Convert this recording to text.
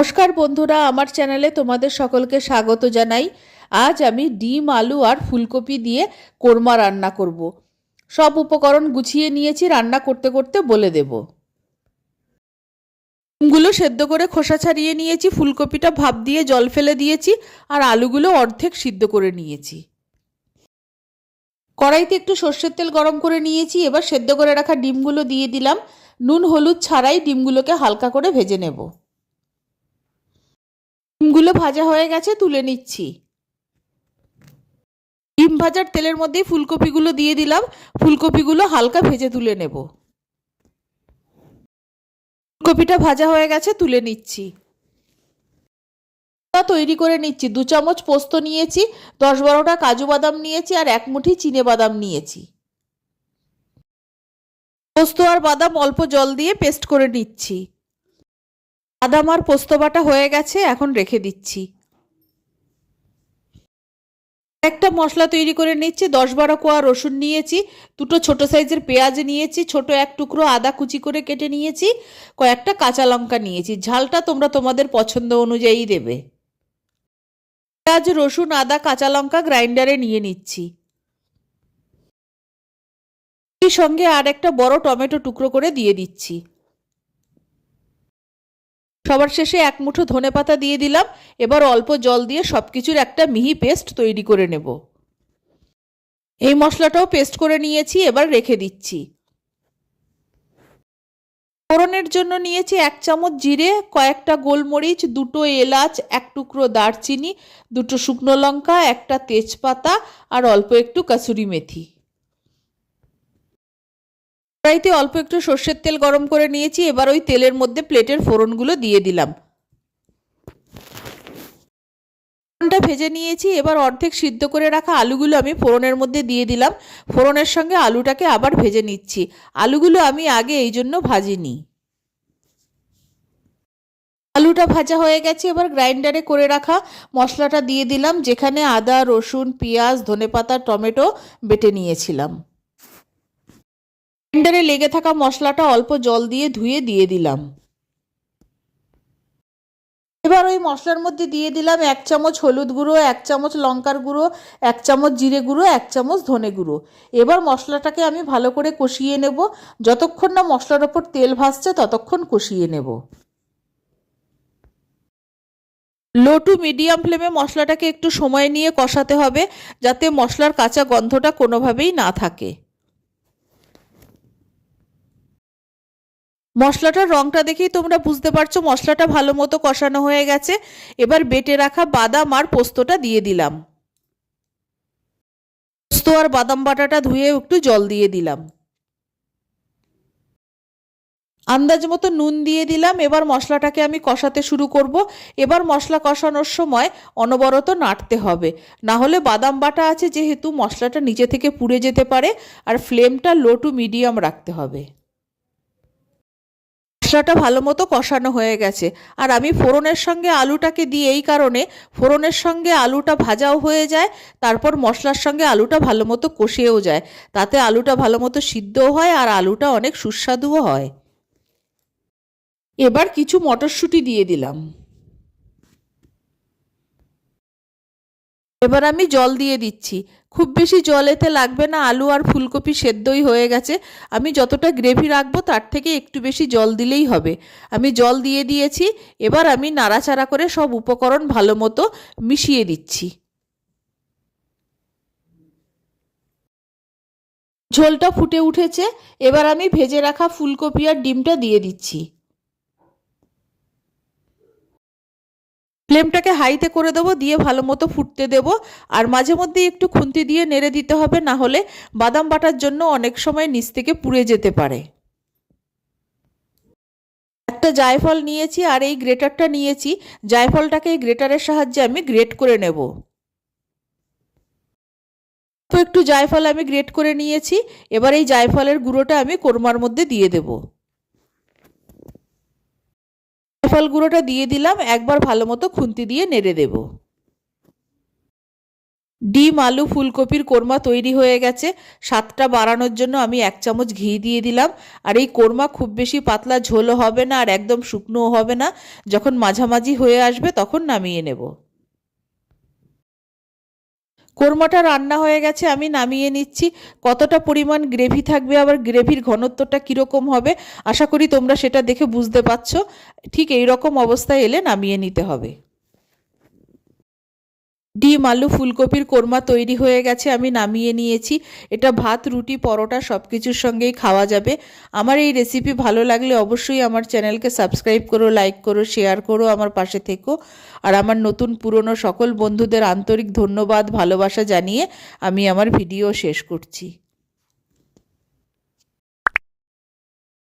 নমস্কার বন্ধুরা, আমার চ্যানেলে তোমাদের সকলকে স্বাগত জানাই। আজ আমি ডিম, আলু আর ফুলকপি দিয়ে কোরমা রান্না করব। সব উপকরণ গুছিয়ে নিয়েছি, রান্না করতে করতে বলে দেব। ডিমগুলো সেদ্ধ করে খোসা ছাড়িয়ে নিয়েছি, ফুলকপিটা ভাপ দিয়ে জল ফেলে দিয়েছি, আর আলুগুলো অর্ধেক সিদ্ধ করে নিয়েছি। কড়াইতে একটু সর্ষের তেল গরম করে নিয়েছি, এবার সেদ্ধ করে রাখা ডিমগুলো দিয়ে দিলাম। নুন হলুদ ছাড়াই ডিমগুলোকে হালকা করে ভেজে নেব। ডিমগুলো ভাজা হয়ে গেছে, তুলে নিচ্ছি। ডিম ভাজার তেলের মধ্যেই ফুলকপিগুলো দিয়ে দিলাম। ফুলকপিগুলো হালকা ভেজে তুলে নেব। ফুলকপিটা ভাজা হয়ে গেছে, তুলে নিচ্ছি। তৈরি করে নিচ্ছি। 2 চামচ পোস্ত নিয়েছি, 10-12টা কাজু বাদাম নিয়েছি, আর 1 মুঠি চিনে বাদাম নিয়েছি। পোস্ত আর বাদাম অল্প জল দিয়ে পেস্ট করে নিচ্ছি। বাদাম আর পোস্ত বাটা হয়ে গেছে, এখন রেখে দিচ্ছি। একটা মশলা তৈরি করে নিচ্ছি। 10-12 কোয়া রসুন নিয়েছি, 2টো ছোট সাইজের পেঁয়াজ নিয়েছি, ছোট 1 টুকরো আদা কুচি করে কেটে নিয়েছি, কয়েকটা কাঁচা লঙ্কা নিয়েছি। ঝালটা তোমরা তোমাদের পছন্দ অনুযায়ী দেবে। পেঁয়াজ, রসুন, আদা, কাঁচা লঙ্কা গ্রাইন্ডারে নিয়ে নিচ্ছি। এই সঙ্গে আর একটা বড় টমেটো টুকরো করে দিয়ে দিচ্ছি। সবার শেষে 1 মুঠো ধনেপাতা দিয়ে দিলাম। এবার অল্প জল দিয়ে সবকিছুর একটা মিহি পেস্ট তৈরি করে নেব। এই মশলাটাও পেস্ট করে নিয়েছি, এবার রেখে দিচ্ছি। ফোড়নের জন্য নিয়েছি 1 চামচ জিরে, কয়েকটা গোলমরিচ, 2টো এলাচ, 1 টুকরো দারচিনি, 2টো শুকনো লঙ্কা, একটা তেজপাতা, আর অল্প একটু কাসুরি মেথি। কড়াইতে অল্প একটু সর্ষের তেল গরম করে নিয়েছি, এবার ওই তেলের মধ্যে প্লেটের ফোড়নগুলো দিয়ে দিলাম। ফোড়নটা ভেজে নিয়েছি, এবার অর্ধেক সিদ্ধ করে রাখা আলুগুলো আমি ফোড়নের মধ্যে দিয়ে দিলাম। ফোড়নের সঙ্গে আলুটাকে আবার ভেজে নিচ্ছি। আলুগুলো আমি আগে এই জন্য ভাজিনি। আলুটা ভাজা হয়ে গেছে, এবার গ্রাইন্ডারে করে রাখা মশলাটা দিয়ে দিলাম, যেখানে আদা, রসুন, পেঁয়াজ, ধনেপাতা, টমেটো বেটে নিয়েছিলাম। গ্রাইন্ডারে লেগে থাকা মশলাটা অল্প জল দিয়ে ধুয়ে দিয়ে দিলাম। এবার ওই মশলার মধ্যে দিয়ে দিলাম 1 চামচ হলুদ গুঁড়ো, 1 চামচ লঙ্কার গুঁড়ো, 1 চামচ জিরে গুঁড়ো, 1 চামচ ধনে গুঁড়ো। এবার মশলাটাকে আমি ভালো করে কষিয়ে নেব। যতক্ষণ না মশলার ওপর তেল ভাসছে ততক্ষণ কষিয়ে নেব। লো টু মিডিয়াম ফ্লেমে মশলাটাকে একটু সময় নিয়ে কষাতে হবে, যাতে মশলার কাঁচা গন্ধটা কোনোভাবেই না থাকে। মশলাটার রংটা দেখেই তোমরা বুঝতে পারছো মশলাটা ভালো মতো কষানো হয়ে গেছে। এবার বেটে রাখা বাদাম আর পোস্তটা দিয়ে দিলাম। পোস্ত আর বাদাম বাটাটা ধুয়ে একটু জল দিয়ে দিলাম। আন্দাজ মতো নুন দিয়ে দিলাম। এবার মশলাটাকে আমি কষাতে শুরু করব। এবার মশলা কষানোর সময় অনবরত নাড়তে হবে, না হলে বাদাম বাটা আছে যেহেতু মশলাটা নিচে থেকে পুড়ে যেতে পারে। আর ফ্লেমটা লো টু মিডিয়াম রাখতে হবে। মশলাটা ভালো মতো কষানো হয়ে গেছে, আর আমি ফোড়নের সঙ্গে আলুটাকে দিই এই কারণে, ফোড়নের সঙ্গে আলুটা ভাজাও হয়ে যায়, তারপর মশলার সঙ্গে আলুটা ভালো মতো কষেও যায়। তাতে আলুটা ভালো মতো সিদ্ধও হয়, আর আলুটা অনেক সুস্বাদুও হয়। এবার কিছু মটরশুঁটি দিয়ে দিলাম। এবার আমি জল দিয়ে দিচ্ছি। খুব বেশি জল এতে লাগবে না, আলু আর ফুলকপি সেদ্ধই হয়ে গেছে। আমি যতটা গ্রেভি রাখবো তার থেকে একটু বেশি জল দিলেই হবে। আমি জল দিয়ে দিয়েছি। এবার আমি নাড়াচাড়া করে সব উপকরণ ভালো মতো মিশিয়ে দিচ্ছি। ঝোলটা ফুটে উঠেছে, এবার আমি ভেজে রাখা ফুলকপি আর ডিমটা দিয়ে দিচ্ছি। ফ্লেমটাকে হাইতে করে দেবো, দিয়ে ভালো মতো ফুটতে দেবো। আর মাঝে মধ্যেই একটু খুন্তি দিয়ে নেড়ে দিতে হবে, না হলে বাদাম বাটার জন্য অনেক সময় নিচ থেকে পুড়ে যেতে পারে। একটা জায়ফল নিয়েছি আর এই গ্রেটারটা নিয়েছি। জায়ফলটাকে এই গ্রেটারের সাহায্যে আমি গ্রেট করে নেব। তো একটু জায়ফল আমি গ্রেট করে নিয়েছি। এবার এই জায়ফলের গুঁড়োটা আমি কোরমার মধ্যে দিয়ে দেব। জায়ফল গুঁড়োটা দিয়ে দিলাম, একবার ভালো মতো খুন্তি দিয়ে নেড়ে দেব। ডিম আলু ফুলকপির কোরমা তৈরি হয়ে গেছে। স্বাদটা বাড়ানোর জন্য আমি 1 চামচ ঘি দিয়ে দিলাম। আর এই কোরমা খুব বেশি পাতলা ঝোলও হবে না আর একদম শুকনোও হবে না। যখন মাঝামাঝি হয়ে আসবে তখন নামিয়ে নেব। কোরমাটা রান্না হয়ে গেছে, আমি নামিয়ে নিচ্ছি। কতটা পরিমাণ গ্রেভি থাকবে আবার গ্রেভির ঘনত্বটা কীরকম হবে আশা করি তোমরা সেটা দেখে বুঝতে পারছো। ঠিক এই রকম অবস্থায় এলে নামিয়ে নিতে হবে। ডিম আলু ফুলকপির কোরমা তৈরি হয়ে গেছে, আমি নামিয়ে নিয়েছি। এটা ভাত রুটি পরোটা সব কিছুর সঙ্গেই খাওয়া যাবে। আমার এই রেসিপি ভালো লাগলে অবশ্যই আমার চ্যানেলকে সাবস্ক্রাইব করো, লাইক করো, শেয়ার করো, আমার পাশে থেকো। আর আমার নতুন পুরনো সকল বন্ধুদের আন্তরিক ধন্যবাদ ভালোবাসা জানিয়ে আমি আমার ভিডিও শেষ করছি।